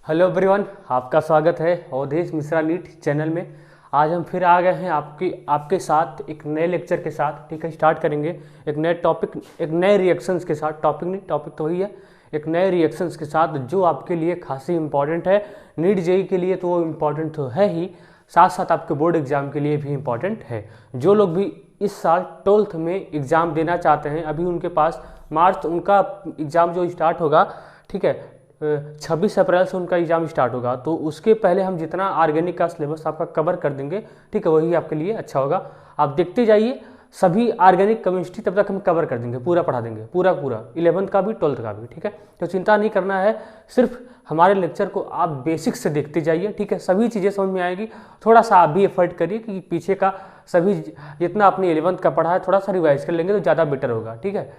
Hello everyone, आपका स्वागत है अवधेश मिश्रा नीट चैनल में। आज हम फिर आ गए हैं आपके साथ एक नए लेक्चर के साथ। ठीक है, स्टार्ट करेंगे एक नए टॉपिक, एक नए रिएक्शंस के साथ। टॉपिक तो वही है, एक नए रिएक्शंस के साथ जो आपके लिए खासी इंपॉर्टेंट है। नीट जेई के लिए तो वो इम्पॉर्टेंट तो है ही, साथ साथ आपके बोर्ड एग्जाम के लिए भी इम्पॉर्टेंट है। जो लोग भी इस साल 12th में एग्ज़ाम देना चाहते हैं, अभी उनके पास मार्च उनका एग्ज़ाम जो स्टार्ट होगा, ठीक है, 26 अप्रैल से उनका एग्जाम स्टार्ट होगा। तो उसके पहले हम जितना ऑर्गेनिक का सिलेबस आपका कवर कर देंगे, ठीक है, वही आपके लिए अच्छा होगा। आप देखते जाइए, सभी ऑर्गेनिक केमिस्ट्री तब तक हम कवर कर देंगे, पूरा पढ़ा देंगे, पूरा 11th का भी 12th का भी। ठीक है, तो चिंता नहीं करना है, सिर्फ हमारे लेक्चर को आप बेसिक से देखते जाइए। ठीक है, सभी चीज़ें समझ में आएगी। थोड़ा सा आप भी एफर्ट करिए कि पीछे का सभी जितना अपनी 11th का पढ़ा है थोड़ा सा रिवाइज कर लेंगे तो ज़्यादा बेटर होगा। ठीक है,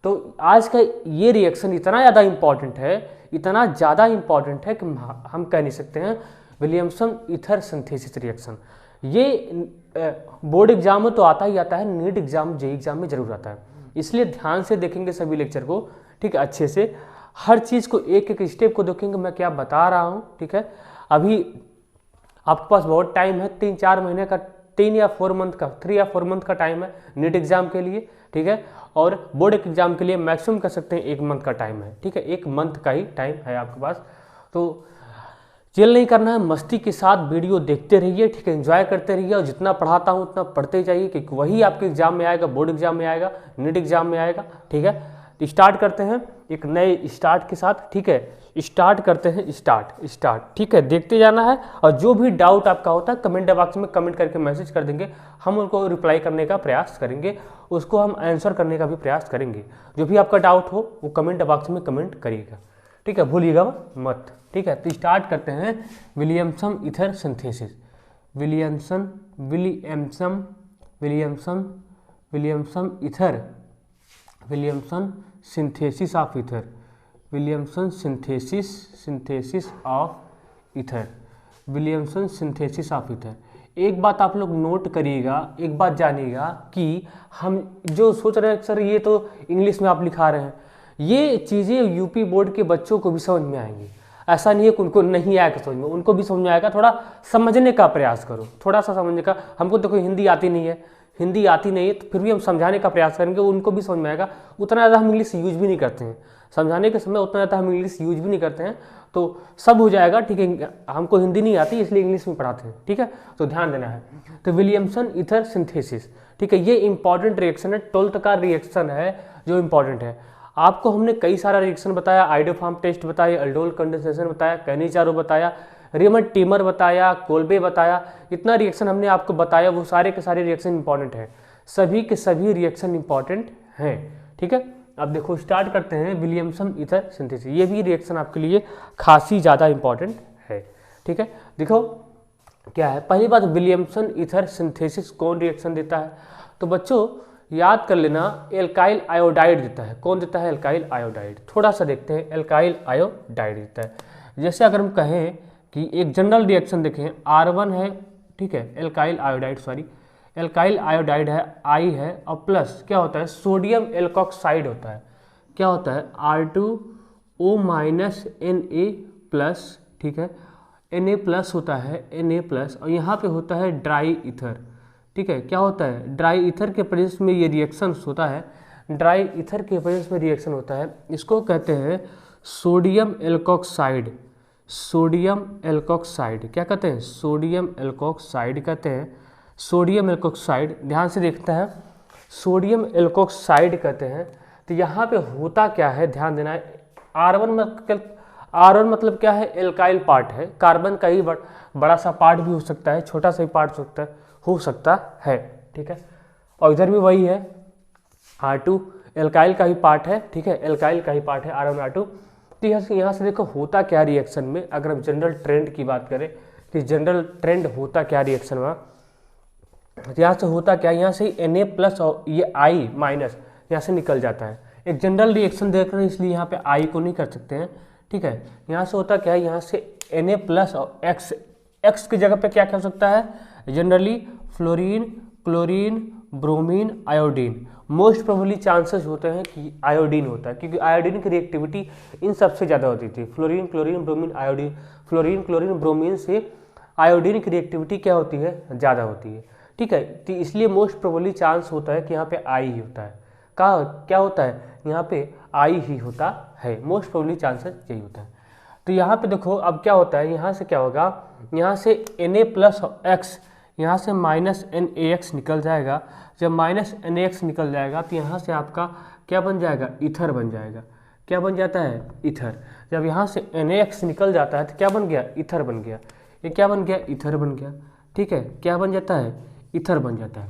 तो आज का ये रिएक्शन इतना ज़्यादा इम्पॉर्टेंट है, इतना ज़्यादा इम्पॉर्टेंट है कि हम कह नहीं सकते हैं। विलियमसन ईथर सिंथेसिस रिएक्शन, ये बोर्ड एग्जाम में तो आता ही आता है, नीट एग्जाम जेईई एग्जाम में जरूर आता है। इसलिए ध्यान से देखेंगे सभी लेक्चर को, ठीक है, अच्छे से हर चीज़ को एक एक स्टेप को देखेंगे मैं क्या बता रहा हूँ। ठीक है, अभी आपके पास बहुत टाइम है, 3-4 महीने का, 3 या 4 मंथ का, 3 या 4 मंथ का टाइम है नीट एग्जाम के लिए। ठीक है, और बोर्ड एग्जाम के लिए मैक्सिमम कर सकते हैं 1 मंथ का टाइम है। ठीक है, 1 मंथ का ही टाइम है आपके पास। तो चिल नहीं करना है, मस्ती के साथ वीडियो देखते रहिए। ठीक है, एंजॉय करते रहिए और जितना पढ़ाता हूँ उतना पढ़ते जाइए, क्योंकि वही आपके एग्जाम में आएगा, बोर्ड एग्जाम में आएगा, नीट एग्जाम में आएगा। ठीक है, तो स्टार्ट करते हैं एक नए स्टार्ट के साथ। ठीक है, स्टार्ट करते हैं, स्टार्ट। ठीक है, देखते जाना है और जो भी डाउट आपका होता है कमेंट बॉक्स में कमेंट करके मैसेज कर देंगे, हम उनको रिप्लाई करने का प्रयास करेंगे, उसको हम आंसर करने का भी प्रयास करेंगे। जो भी आपका डाउट हो वो कमेंट बॉक्स में कमेंट करिएगा। ठीक है, भूलिएगा मत। ठीक है, तो स्टार्ट करते हैं Williamson ether synthesis. Williamson ether, Williamson synthesis of ether, Williamson synthesis of ether, Williamson synthesis of ether. एक बात आप लोग नोट करिएगा, एक बात जानिएगा कि हम जो सोच रहे हैं सर ये तो इंग्लिश में आप लिखा रहे हैं, ये चीज़ें यूपी बोर्ड के बच्चों को भी समझ में आएंगी। ऐसा नहीं है कि उनको नहीं आएगा समझ में, उनको भी समझ में आएगा। थोड़ा समझने का प्रयास करो, थोड़ा सा समझने का। हमको देखो हिंदी आती नहीं है तो फिर भी हम समझाने का प्रयास करेंगे, उनको भी समझ में आएगा। उतना ज़्यादा हम इंग्लिश यूज भी नहीं करते हैं समझाने के समय, उतना ज़्यादा हम इंग्लिश यूज भी नहीं करते हैं, तो सब हो जाएगा। ठीक है, हमको हिंदी नहीं आती इसलिए इंग्लिश में पढ़ाते हैं। ठीक है, तो ध्यान देना है। तो विलियमसन ईथर सिंथेसिस, ठीक है, ये इंपॉर्टेंट रिएक्शन है, 12th का रिएक्शन है जो इंपॉर्टेंट है। आपको हमने कई सारा रिएक्शन बताया, आइडोफार्म टेस्ट बताया, अल्डोल कंडेंसेशन बताया, कैनिचारो बताया, रेमंड टीमर बताया, कोल्बे बताया, इतना रिएक्शन हमने आपको बताया, वो सारे के सारे रिएक्शन इंपॉर्टेंट है, सभी के सभी रिएक्शन इंपॉर्टेंट हैं। ठीक है, अब देखो स्टार्ट करते हैं विलियमसन ईथर सिंथेसिस। ये भी रिएक्शन आपके लिए खासी ज़्यादा इंपॉर्टेंट है। ठीक है, देखो क्या है, पहली बात विलियमसन ईथर सिंथेसिस कौन रिएक्शन देता है, तो बच्चों याद कर लेना, एल्काइल आयोडाइड देता है। कौन देता है? Alkyl iodide. थोड़ा सा देखते हैं, एल्काइल आयोडाइड देता है। जैसे अगर हम कहें कि एक जनरल रिएक्शन देखें, R1 है, ठीक है, एल्काइल आयोडाइड है, I है, और प्लस क्या होता है, सोडियम एल्कोक्साइड होता है। क्या होता है? R2O Na+, ठीक है, Na+ होता है, Na+, और यहाँ पे होता है ड्राई ईथर। ठीक है, क्या होता है? ड्राई ईथर के प्रेजेंस में ये रिएक्शन होता है, ड्राई ईथर के प्रेजेंस में रिएक्शन होता है। इसको कहते हैं सोडियम एल्कोक्साइड। सोडियम एल्कोक्साइड क्या कहते हैं? सोडियम एल्कोक्साइड कहते हैं, सोडियम एल्कोक्साइड। ध्यान से देखते हैं, सोडियम एल्कोक्साइड कहते हैं। तो यहाँ पे होता क्या है, ध्यान देना है। R1 मतलब क्या है? एल्काइल पार्ट है, कार्बन का ही बड़ा सा पार्ट भी हो सकता है, छोटा सा ही पार्ट हो सकता है। ठीक है, और इधर भी वही है, R2 एल्काइल का ही पार्ट है। ठीक है, एल्काइल का ही पार्ट है R1 R2। तो यहाँ से देखो होता क्या रिएक्शन में, अगर हम जनरल ट्रेंड की बात करें कि जनरल ट्रेंड होता क्या रिएक्शन में, यहाँ से होता क्या, यहाँ से Na+ और ये I- यहाँ से निकल जाता है। एक जनरल रिएक्शन देख रहे हैं इसलिए यहाँ पे I को नहीं कर सकते हैं। ठीक है, यहाँ से होता क्या है, यहाँ से Na+ और X की जगह पे क्या कर सकता है, generally fluorine, chlorine, bromine, iodine. Most probably chances होते हैं कि आयोडीन होता है, क्योंकि आयोडीन की रिएक्टिविटी इन सबसे ज़्यादा होती थी। Fluorine, chlorine, bromine, iodine. Fluorine, chlorine, bromine से आयोडीन की रिएक्टिविटी क्या होती है, ज़्यादा होती है। ठीक है, तो इसलिए मोस्ट प्रोबेबली चांस होता है कि यहाँ पे आई ही होता है। क्या होता है, यहाँ पे आई ही होता है। मोस्ट प्रोबेबली चांसेस यही होता है। तो यहाँ पे देखो अब क्या होता है, यहाँ से क्या होगा, यहाँ से Na+X, यहाँ से -NaX निकल जाएगा। जब -NaX निकल जाएगा तो यहाँ से आपका क्या बन जाएगा, ईथर बन जाएगा। क्या बन जाता है, ईथर। जब यहाँ से NaX निकल जाता है तो क्या बन गया, ईथर बन गया। ये क्या बन गया, ईथर बन गया। ठीक है, क्या बन जाता है, ईथर बन जाता है।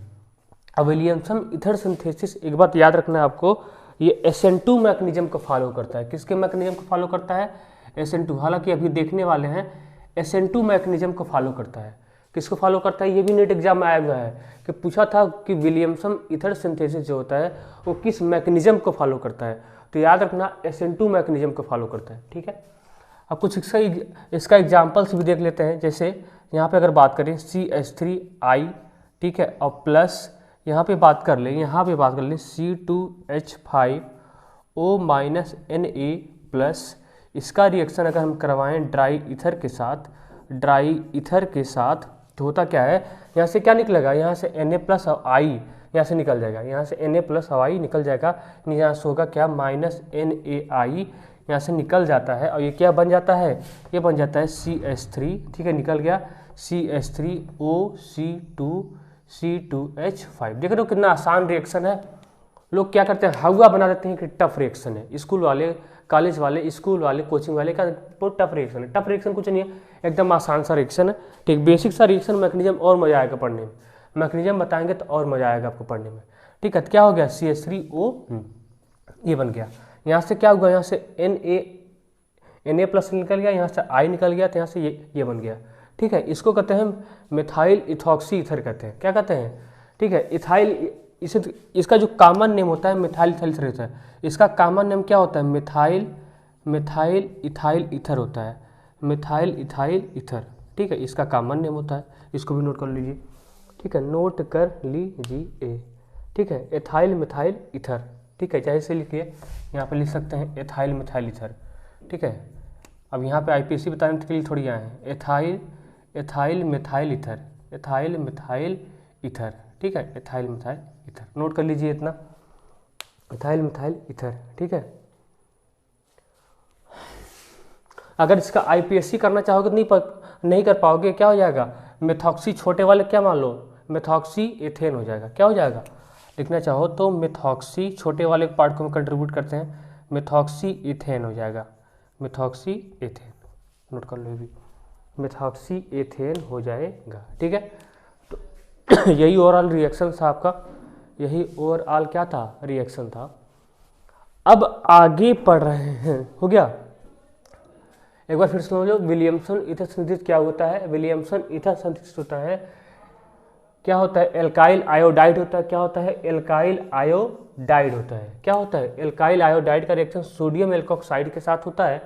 अब विलियमसन ईथर सिंथेसिस, एक बात याद रखना है आपको, ये SN2 मैकेनिज्म को फॉलो करता है। किसके मैकेनिज्म को फॉलो करता है, SN2। हालांकि अभी देखने वाले हैं SN2 मैकेनिज्म को फॉलो करता है। किसको फॉलो करता है, ये भी नेट एग्जाम में आया हुआ है कि पूछा था कि विलियमसन ईथर सिंथेसिस जो होता है वो किस मैकेनिज्म को फॉलो करता है। तो याद रखना SN2 मैकेनिज्म को फॉलो करता है। ठीक है, अब कुछ इसका एग्जाम्पल्स भी देख लेते हैं। जैसे यहाँ पे अगर बात करें CH3I, ठीक है, और प्लस यहाँ पे बात कर लें C2H5O Na+, इसका रिएक्शन अगर हम करवाएं ड्राई ईथर के साथ तो होता क्या है, यहाँ से क्या निकलेगा, यहाँ से Na+ और I यहाँ से निकल जाएगा, यहाँ से Na+ और I निकल जाएगा। यहाँ से होगा क्या, -NaI यहाँ से निकल जाता है और ये क्या बन जाता है, ये बन जाता है CH3। ठीक है, निकल गया CH3O, C2H5। देख रहे हो कितना आसान रिएक्शन है। लोग क्या करते हैं, हवा बना देते हैं कि टफ रिएक्शन है। स्कूल वाले, कॉलेज वाले, स्कूल वाले, कोचिंग वाले का बहुत टफ रिएक्शन है। टफ रिएक्शन कुछ नहीं है, एकदम आसान सा रिएक्शन है। ठीक, बेसिक सा रिएक्शन मैकेनिज्म और मजा आएगा पढ़ने में। मैकेनिज्म बताएंगे तो और मजा आएगा आपको पढ़ने में। ठीक है, तो क्या हो गया, CH3O ये बन गया। यहाँ से क्या हुआ, यहाँ से Na+ निकल गया, यहाँ से I निकल गया, तो यहाँ से ये बन गया। ठीक है, इसको कहते हैं मिथाइल इथॉक्सी ईथर कहते हैं। क्या कहते हैं, ठीक है, इथाइल, इसका जो कॉमन नेम होता है मिथाइल इथाइल ईथर होता है। इसका कॉमन नेम क्या होता है, मिथाइल इथाइल ईथर होता है। मिथाइल इथाइल ईथर, ठीक है, इसका कॉमन नेम होता है। इसको भी नोट कर लीजिए। ठीक है, नोट कर लीजिए। ठीक है, एथाइल मिथाइल ईथर। ठीक है, चाहे से लिखिए, यहाँ पर लिख सकते हैं एथाइल मिथाइल ईथर। ठीक है, अब यहाँ पे IPSC बताने के लिए थोड़ी आए हैं। Ethyl methyl ether, ethyl methyl ether. ठीक है, एथाइल मिथाइल ईथर, नोट कर लीजिए इतना, एथाइल मिथाइल ईथर। ठीक है, अगर इसका IPSC करना चाहोगे तो नहीं कर पाओगे, क्या हो जाएगा, मेथॉक्सी, छोटे वाले क्या मान लो, मेथॉक्सी एथेन हो जाएगा। क्या हो जाएगा, लिखना चाहो तो मेथॉक्सी, छोटे वाले पार्ट को हम कंट्रीब्यूट करते हैं, मेथॉक्सी एथेन हो जाएगा। मेथॉक्सी एथेन, नोट कर लो भी, मेथॉक्सी एथेन हो जाएगा। ठीक है, तो यही ओवरऑल रिएक्शन था आपका, यही ओवरऑल क्या था, रिएक्शन था। अब आगे पढ़ रहे हैं, हो गया। एक बार फिर समझ लो, विलियमसन ईथर सिंथेसिस क्या होता है। विलियमसन ईथर सिंथेसिस होता है, क्या होता है, एल्काइल आयोडाइड होता है। क्या होता है, एल्काइल आयोडाइड होता है। क्या होता है, एल्काइल आयोडाइड का रिएक्शन सोडियम एल्कोक्साइड के साथ होता है।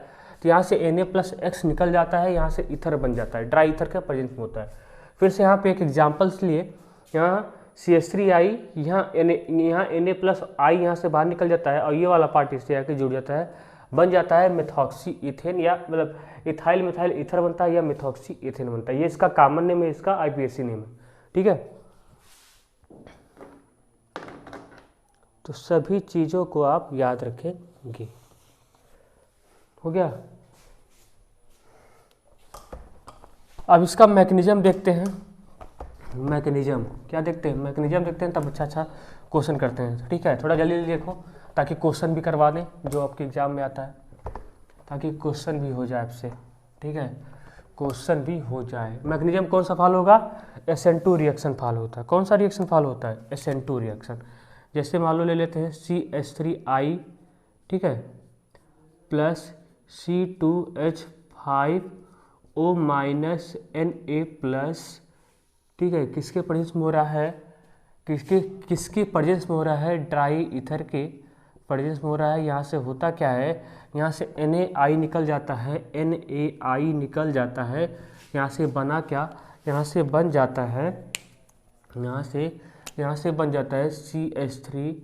तो यहाँ से Na+X निकल जाता है, यहाँ से ईथर बन जाता है, ड्राई ईथर का प्रेजेंस में होता है। फिर से यहाँ पे एक एग्जाम्पल्स लिए, यहाँ CH3I, यहाँ Na+I यहाँ से बाहर निकल जाता है और ये वाला पार्ट इससे आके जुड़ जाता है, बन जाता है मेथॉक्सी इथेन, या मतलब इथाइल मिथाइल ईथर बनता है या मेथॉक्सी इथेन बनता है। ये इसका कॉमन नेम है, इसका IPSC नेम है। ठीक है, तो सभी चीज़ों को आप याद रखेंगे। हो गया। अब इसका मैकेनिज्म देखते हैं। मैकेनिज्म क्या देखते हैं, मैकेनिज्म देखते हैं, तब अच्छा क्वेश्चन करते हैं। ठीक है, थोड़ा जल्दी देखो ताकि क्वेश्चन भी करवा दें जो आपके एग्जाम में आता है, ताकि क्वेश्चन भी हो जाए आपसे। ठीक है, क्वेश्चन भी हो जाए। मैकेनिज्म कौन सा फॉलो होगा, SN2 रिएक्शन फॉलो होता है। कौन सा रिएक्शन फॉलो होता है, SN2 रिएक्शन। जैसे मान लो ले लेते हैं CH3I, ठीक है, प्लस C2H5O Na+, ठीक है, किसके प्रेजेंस में हो रहा है, किसके प्रेजेंस में हो रहा है, ड्राई ईथर के प्रेजेंस में हो रहा है। यहाँ से होता क्या है, यहाँ से NaI निकल जाता है, NaI निकल जाता है। यहाँ से बना क्या, यहाँ से बन जाता है, यहाँ से यहाँ से बन जाता है CH3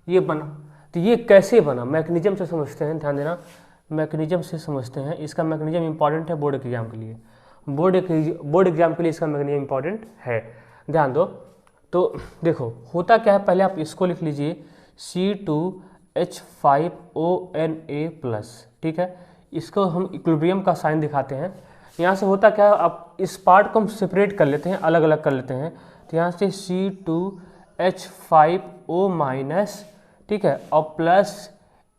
ये बना। तो ये कैसे बना, मैकेनिज्म से समझते हैं, ध्यान देना, मैकेनिज्म से समझते हैं। इसका मैकेनिज्म इंपॉर्टेंट है बोर्ड एग्जाम के लिए, बोर्ड एग्जाम के लिए इसका मैकेनिज्म इंपॉर्टेंट है, ध्यान दो। तो देखो होता क्या है, पहले आप इसको लिख लीजिए C2H5ONA+, ठीक है। इसको हम इक्विलिब्रियम का साइन दिखाते हैं। यहाँ से होता क्या है, अब इस पार्ट को हम सेपरेट कर लेते हैं, अलग अलग कर लेते हैं। तो यहाँ से C2H5O-, ठीक है, और प्लस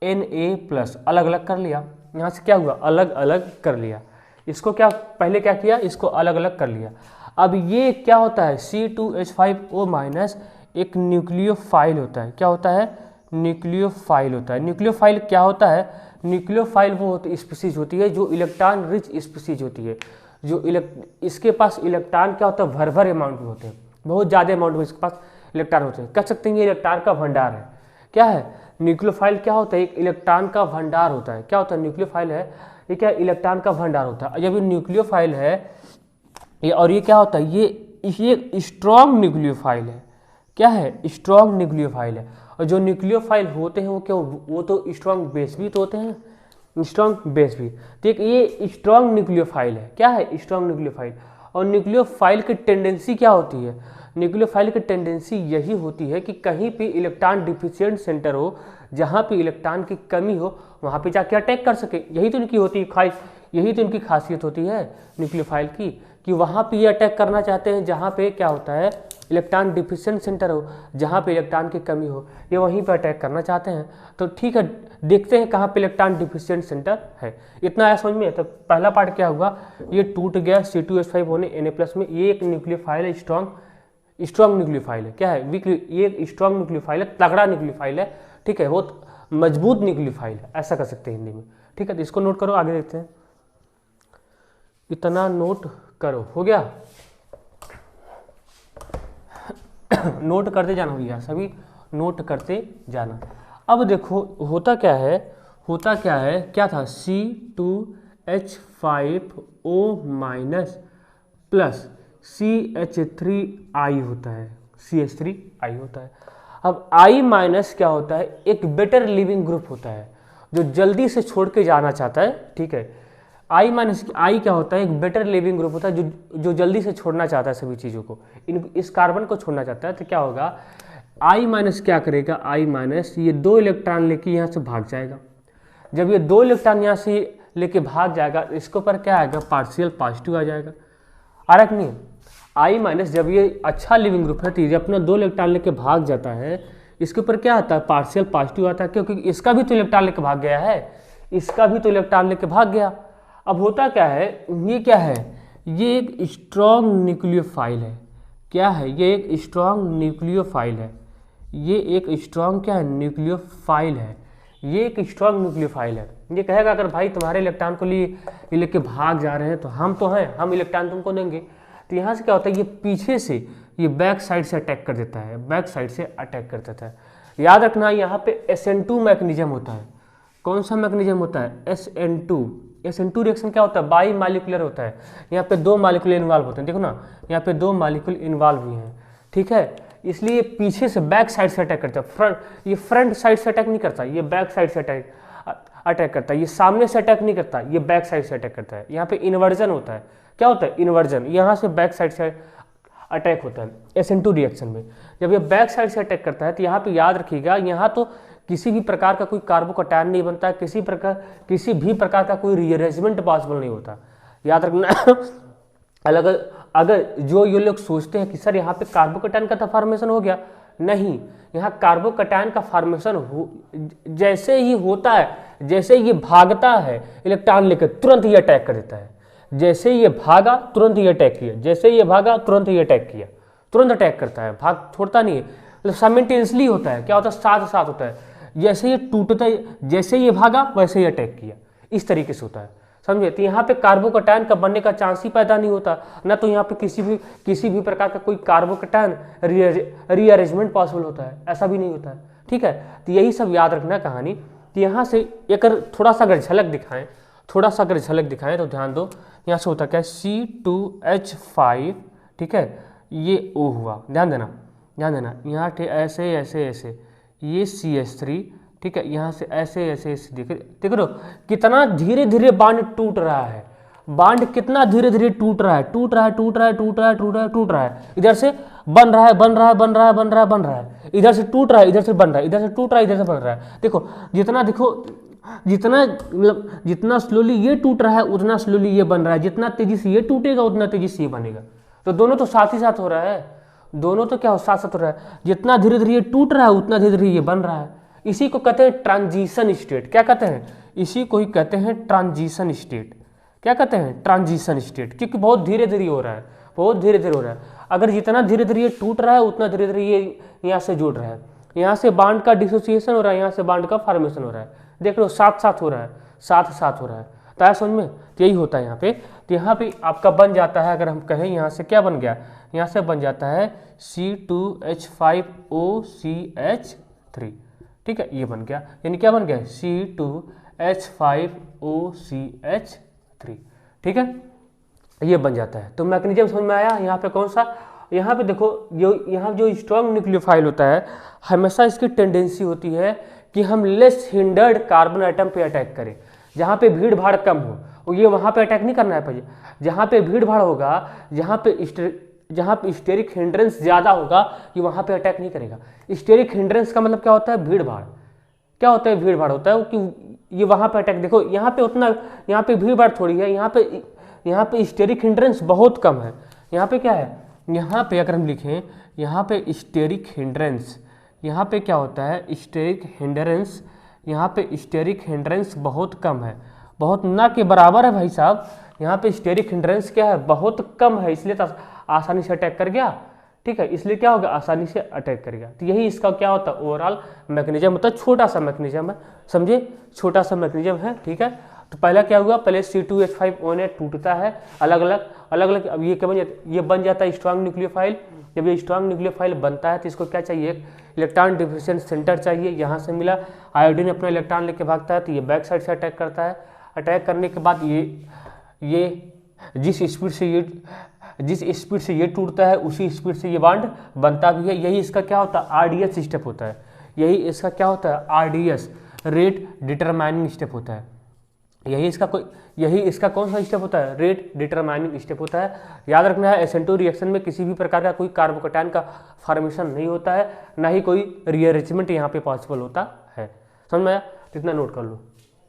Na+, अलग अलग कर लिया। यहाँ से क्या हुआ, अलग अलग कर लिया। इसको क्या पहले क्या किया, इसको अलग अलग कर लिया। अब ये क्या होता है, C2H5O- एक न्यूक्लियोफाइल होता है। क्या होता है, न्यूक्लियोफाइल होता है। न्यूक्लियोफाइल क्या होता है, न्यूक्लियोफाइल वो स्पीसीज होती है जो इलेक्ट्रॉन रिच स्पीसीज होती है, जो इसके पास इलेक्ट्रॉन क्या होता है, भर भर अमाउंट में होते हैं, बहुत ज़्यादा अमाउंट में इसके पास इलेक्ट्रॉन होते हैं। कह सकते हैं ये इलेक्ट्रॉन का भंडार है। क्या है, न्यूक्लियोफाइल क्या होता है, एक इलेक्ट्रॉन का भंडार होता है। क्या होता है, न्यूक्लियोफाइल है ये क्या, इलेक्ट्रॉन का भंडार होता है। जब ये न्यूक्लियोफाइल है ये, और ये क्या होता है, ये स्ट्रॉन्ग न्यूक्लियोफाइल है। क्या है, स्ट्रॉन्ग न्यूक्लियोफाइल है। और जो न्यूक्लियोफाइल होते हैं वो क्या, वो तो स्ट्रॉन्ग बेस भी तो होते हैं, स्ट्रॉन्ग बेस भी। ठीक, ये स्ट्रॉन्ग न्यूक्लियोफाइल है। क्या है, स्ट्रॉन्ग न्यूक्लियोफाइल। और न्यूक्लियोफाइल की टेंडेंसी क्या होती है, न्यूक्लियोफाइल की टेंडेंसी यही होती है कि कहीं भी इलेक्ट्रॉन डिफिशिएंट सेंटर हो, जहाँ पे इलेक्ट्रॉन की कमी हो, वहाँ पे जाके अटैक कर सके। यही तो इनकी होती है ख्वाहिश, यही तो इनकी खासियत होती है न्यूक्लियोफाइल की, कि वहाँ पे ये अटैक करना चाहते हैं जहाँ पे क्या होता है, इलेक्ट्रॉन डिफिशिएंट सेंटर हो, जहाँ पे इलेक्ट्रॉन की कमी हो, ये वहीं पे अटैक करना चाहते हैं। तो ठीक है, देखते हैं कहाँ पे इलेक्ट्रॉन डिफिशिएंट सेंटर है। इतना आया समझ में। तो पहला पार्ट क्या हुआ, ये टूट गया C2H5 होने Na+ में। ये एक न्यूक्लियोफाइल है, स्ट्रॉन्ग न्यूक्लियोफाइल है। क्या है, वीक, ये एक स्ट्रॉन्ग न्यूक्लियोफाइल है, तगड़ा न्यूक्लियोफाइल है। ठीक है, बहुत मजबूत न्यूक्लियोफाइल है, ऐसा कर सकते हैं हिंदी में। ठीक है, तो इसको नोट करो, आगे देखते हैं। इतना नोट करो, हो गया। नोट करते जाना भैया, सभी नोट करते जाना। अब देखो होता क्या है, क्या था, C2H5O- प्लस CH3I होता है, CH3I होता है। अब I- क्या होता है, एक बेटर लिविंग ग्रुप होता है जो जल्दी से छोड़ के जाना चाहता है। ठीक है, I- क्या होता है, एक बेटर लिविंग ग्रुप होता है जो जल्दी से छोड़ना चाहता है सभी चीज़ों को, इस कार्बन को छोड़ना चाहता है। तो क्या होगा, I- क्या करेगा, I- ये 2 इलेक्ट्रॉन लेके यहाँ से भाग जाएगा। जब ये 2 इलेक्ट्रॉन यहाँ से लेके भाग जाएगा, इसके ऊपर क्या आएगा, पार्शियल पॉजिटिव आ जाएगा। आ रहा कि नहीं, I- जब ये अच्छा लिविंग ग्रुप है तो ये अपना 2 इलेक्ट्रॉन लेके भाग जाता है, इसके ऊपर क्या आता है, पार्शियल पॉजिटिव आता है, क्योंकि इसका भी तो इलेक्ट्रॉन लेके भाग गया है, इसका भी तो इलेक्ट्रॉन लेके भाग गया। अब होता क्या है, ये क्या है, ये एक स्ट्रॉन्ग न्यूक्लियोफाइल है। क्या है, ये एक स्ट्रॉन्ग न्यूक्लियोफाइल है, ये एक स्ट्रॉन्ग क्या है, न्यूक्लियोफाइल है, ये एक स्ट्रॉन्ग न्यूक्लियोफाइल है। ये कहेगा अगर भाई तुम्हारे इलेक्ट्रॉन को लिए लेके भाग जा रहे हैं तो हम तो हैं, हम इलेक्ट्रॉन तुमको देंगे। तो यहाँ से क्या होता है, ये पीछे से, ये बैक साइड से अटैक कर देता है, बैक साइड से अटैक कर देता है। याद रखना यहाँ पे SN2 मैकेनिज्म होता है। कौन सा मैकेनिज्म होता है, SN2 रिएक्शन क्या होता है, बाई मालिकुलर होता है। यहाँ पे 2 मालिक्यूल इन्वॉल्व होते हैं, देखो ना, यहाँ पे 2 मालिक्यूल इन्वॉल्व हुए हैं। ठीक है, इसलिए पीछे से बैक साइड से अटैक करता है। ये फ्रंट साइड से अटैक नहीं करता, ये बैक साइड से अटैक करता है। ये सामने से अटैक नहीं करता, ये बैक साइड से अटैक करता है। यहाँ पे इन्वर्जन होता है। क्या होता है, इन्वर्जन, यहाँ से बैक साइड से अटैक होता है SN2 रिएक्शन में। जब ये बैक साइड से अटैक करता है तो यहाँ पे याद रखिएगा, यहाँ तो किसी भी प्रकार का कोई कार्बोकैटायन नहीं बनता है, किसी भी प्रकार का कोई रीअरेंजमेंट पॉसिबल नहीं होता, याद रखना। अलग, अगर जो ये लोग सोचते हैं कि सर यहाँ पे कार्बोकैटायन का तो फॉर्मेशन हो गया, नहीं, यहाँ कार्बोकैटायन का फॉर्मेशन जैसे ही होता है, जैसे ये भागता है इलेक्ट्रॉन लेकर, तुरंत ही अटैक कर देता है। जैसे ये भागा तुरंत ही अटैक किया, जैसे ये भागा तुरंत ही अटैक किया, तुरंत अटैक करता है, भाग छोड़ता नहीं है, मतलब साइमल्टेनियसली होता है। क्या होता है, साथ साथ होता है। जैसे ये टूटता है, जैसे ये भागा वैसे ही अटैक किया, इस तरीके से होता है, समझे। तो यहाँ पे कार्बोकैटायन का बनने का चांस ही पैदा नहीं होता ना, तो यहाँ पे किसी भी प्रकार का कोई कार्बोकैटायन रीअरेंजमेंट पॉसिबल होता है, ऐसा भी नहीं होता है। ठीक है, तो यही सब याद रखना कहानी। तो यहाँ से एक थोड़ा सा अगर झलक दिखाएं थोड़ा सा अगर झलक दिखाएं तो ध्यान दो, यहाँ से होता क्या है C2H5, ठीक है, ये O हुआ, ध्यान देना ध्यान देना, यहाँ ऐसे ऐसे ऐसे, ये CH3, ठीक है, यहाँ से ऐसे ऐसे ऐसे, देख रहे हो कितना धीरे धीरे बांड टूट रहा है, बांड कितना धीरे धीरे टूट रहा है, टूट रहा है टूट रहा है टूट रहा है टूट रहा है टूट रहा है, इधर से बन रहा है बन रहा है बन रहा है बन रहा है बन रहा है, इधर से टूट रहा है इधर से बन रहा है, इधर से टूट रहा है इधर से बन रहा है। देखो जितना, देखो जितना मतलब जितना स्लोली ये टूट रहा है उतना स्लोली ये बन रहा है, जितना तेजी से ये टूटेगा उतना तेजी से ये बनेगा। तो दोनों तो साथ ही साथ हो रहा है, दोनों तो क्या हो साथ साथ हो रहा है, जितना धीरे धीरे ये टूट रहा है उतना धीरे धीरे ये बन रहा है। इसी को कहते हैं ट्रांजिशन स्टेट। क्या कहते हैं? इसी को ही कहते हैं ट्रांजिशन स्टेट। क्या कहते हैं? ट्रांजिशन स्टेट, क्योंकि बहुत धीरे धीरे हो रहा है, बहुत धीरे धीरे हो रहा है। अगर जितना धीरे धीरे ये टूट रहा है उतना धीरे धीरे ये यहाँ से जुड़ रहा है, यहाँ से बांड का डिसोसिएशन हो रहा है, यहाँ से बांड का फॉर्मेशन हो रहा है। देख लो साथ साथ हो रहा है, साथ साथ हो रहा है। तो समझ में, तो यही होता है यहाँ पे। तो यहाँ पे आपका बन जाता है, अगर हम कहें यहाँ से क्या बन गया, यहाँ से बन जाता है C2H5OCH3, ठीक है, ये बन गया, यानी क्या बन गया C2H5OCH3, ठीक है, ये बन जाता है। तो मैकेनिज्म समझ में आया। यहाँ पे कौन सा, यहाँ पे देखो यहाँ जो स्ट्रॉन्ग न्यूक्लियोफाइल होता है हमेशा इसकी टेंडेंसी होती है कि हम लेस हिंडर्ड कार्बन आइटम पे अटैक करें, जहाँ पे भीड़ भाड़ कम हो। और ये वहाँ पे अटैक नहीं करना है भाई, जहाँ पे भीड़ भाड़ होगा, जहाँ पे स्टेरिक हिंड्रेंस ज़्यादा होगा, ये वहाँ पे अटैक नहीं करेगा। स्टेरिक हिंड्रेंस का मतलब क्या होता है? भीड़ भाड़। क्या होता है? भीड़ भाड़ होता है कि ये वहाँ पे अटैक, देखो यहाँ पे उतना, यहाँ पे भीड़ भाड़ थोड़ी है, यहाँ पे स्टेरिक हिंड्रेंस बहुत कम है। यहाँ पे क्या है, यहाँ पे अगर हम लिखें, यहाँ पे स्टेरिक हिंड्रेंस, यहाँ पे क्या होता है स्टेरिक हिंड्रेंस, यहाँ पे स्टेरिक हिंड्रेंस बहुत कम है, बहुत ना के बराबर है भाई साहब। यहाँ पे स्टेरिक हिंड्रेंस क्या है? बहुत कम है, इसलिए तो आसानी से अटैक कर गया, ठीक है, इसलिए क्या होगा, आसानी से अटैक कर गया। तो यही इसका क्या होता है ओवरऑल मैकेनिज्म होता है। छोटा सा मैकेनिज्म है, समझे, छोटा सा मैकेनिज्म है, ठीक है। तो पहला क्या हुआ, पहले C2H5ONA टूटता है अलग अलग। अब ये क्या बन जाता है, ये बन जाता है स्ट्रॉन्ग न्यूक्लियोफाइल। जब ये स्ट्रॉन्ग न्यूक्लियोफाइल बनता है तो इसको क्या चाहिए, एक इलेक्ट्रॉन डिफिशिएंट सेंटर चाहिए। यहाँ से मिला, आयोडीन अपना इलेक्ट्रॉन लेके भागता है, तो ये बैक साइड से अटैक करता है। अटैक करने के बाद ये जिस स्पीड से ये टूटता है उसी स्पीड से ये बॉन्ड बनता भी है। यही इसका क्या होता है, RDS स्टेप होता है। यही इसका क्या होता है, RDS, रेट डिटरमाइनिंग स्टेप होता है। यही इसका कौन सा स्टेप होता है, रेट डिटरमाइनिंग स्टेप होता है। याद रखना है SN2 रिएक्शन में किसी भी प्रकार का कोई कार्बोकैटायन का फॉर्मेशन नहीं होता है, ना ही कोई रीअरेंजमेंट यहाँ पे पॉसिबल होता है। समझ में आया? इतना नोट कर लो,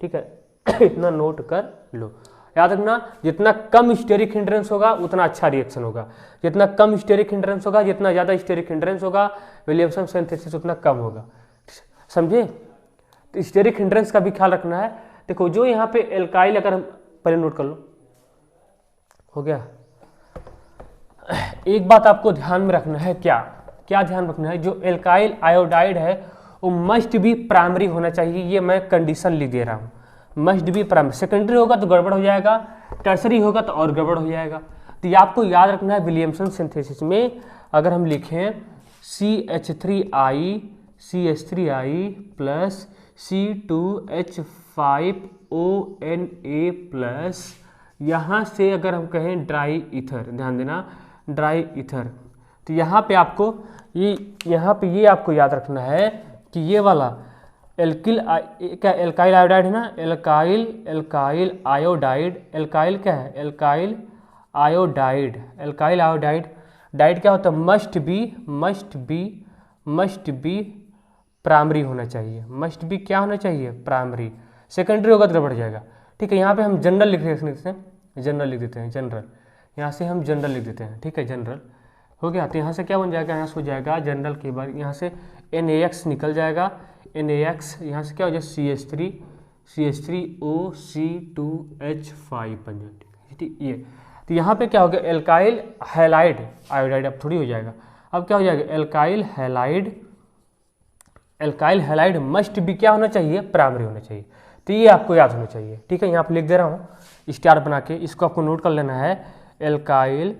ठीक है इतना नोट कर लो। याद रखना, जितना कम स्टेरिक हिंड्रेंस होगा उतना अच्छा रिएक्शन होगा, जितना कम स्टेरिक हिंड्रेंस होगा, जितना ज़्यादा स्टेरिक हिंड्रेंस होगा विलियमसन सिंथेसिस उतना कम होगा, समझे। तो स्टेरिक हिंड्रेंस का भी ख्याल रखना है। देखो जो यहाँ पे एल्काइल, अगर हम पहले नोट कर लो, हो गया। एक बात आपको ध्यान में रखना है, क्या ध्यान रखना है, जो एल्काइल आयोडाइड है वो मस्ट बी प्राइमरी होना चाहिए। ये मैं कंडीशन लिख दे रहा हूँ, मस्ट बी प्राइमरी। सेकेंडरी होगा तो गड़बड़ हो जाएगा, टर्सरी होगा तो और गड़बड़ हो जाएगा। तो ये आपको याद रखना है। विलियमसन सिंथेसिस में अगर हम लिखें CH3I प्लस C2H5ONA प्लस, यहाँ से अगर हम कहें ड्राई ईथर, ध्यान देना ड्राई ईथर, तो यहाँ पे आपको ये आपको याद रखना है कि ये वाला एल्काइल आयोडाइड है ना, एल्काइल आयोडाइड, एल्काइल क्या है, एल्काइल आयोडाइड डाइड क्या होता है, मस्ट बी प्राइमरी होना चाहिए, मस्ट बी क्या होना चाहिए, प्राइमरी। सेकेंडरी होगा तो गड़बड़ जाएगा, ठीक है। यहाँ पे हम जनरल लिख देते हैं, जनरल, यहाँ से हम जनरल लिख देते हैं, ठीक है, जनरल हो गया। तो यहाँ से क्या बन जाएगा, यहाँ से हो जाएगा जनरल के बाद यहाँ से NaX निकल जाएगा, NaX यहाँ से क्या हो जाएगा CH3OC2H5 बन जाएगा, ठीक ये। तो यहाँ पे क्या हो गया, एल्काइल हैलाइड आयोडाइड, अब थोड़ी हो जाएगा, अब क्या हो जाएगा, एल्काइल हैलाइड मस्ट भी क्या होना चाहिए, प्राइमरी होना चाहिए। तो ये आपको याद होना चाहिए, ठीक है। यहाँ पे लिख दे रहा हूँ स्टार बना के, इसको आपको नोट कर लेना है। एल्काइल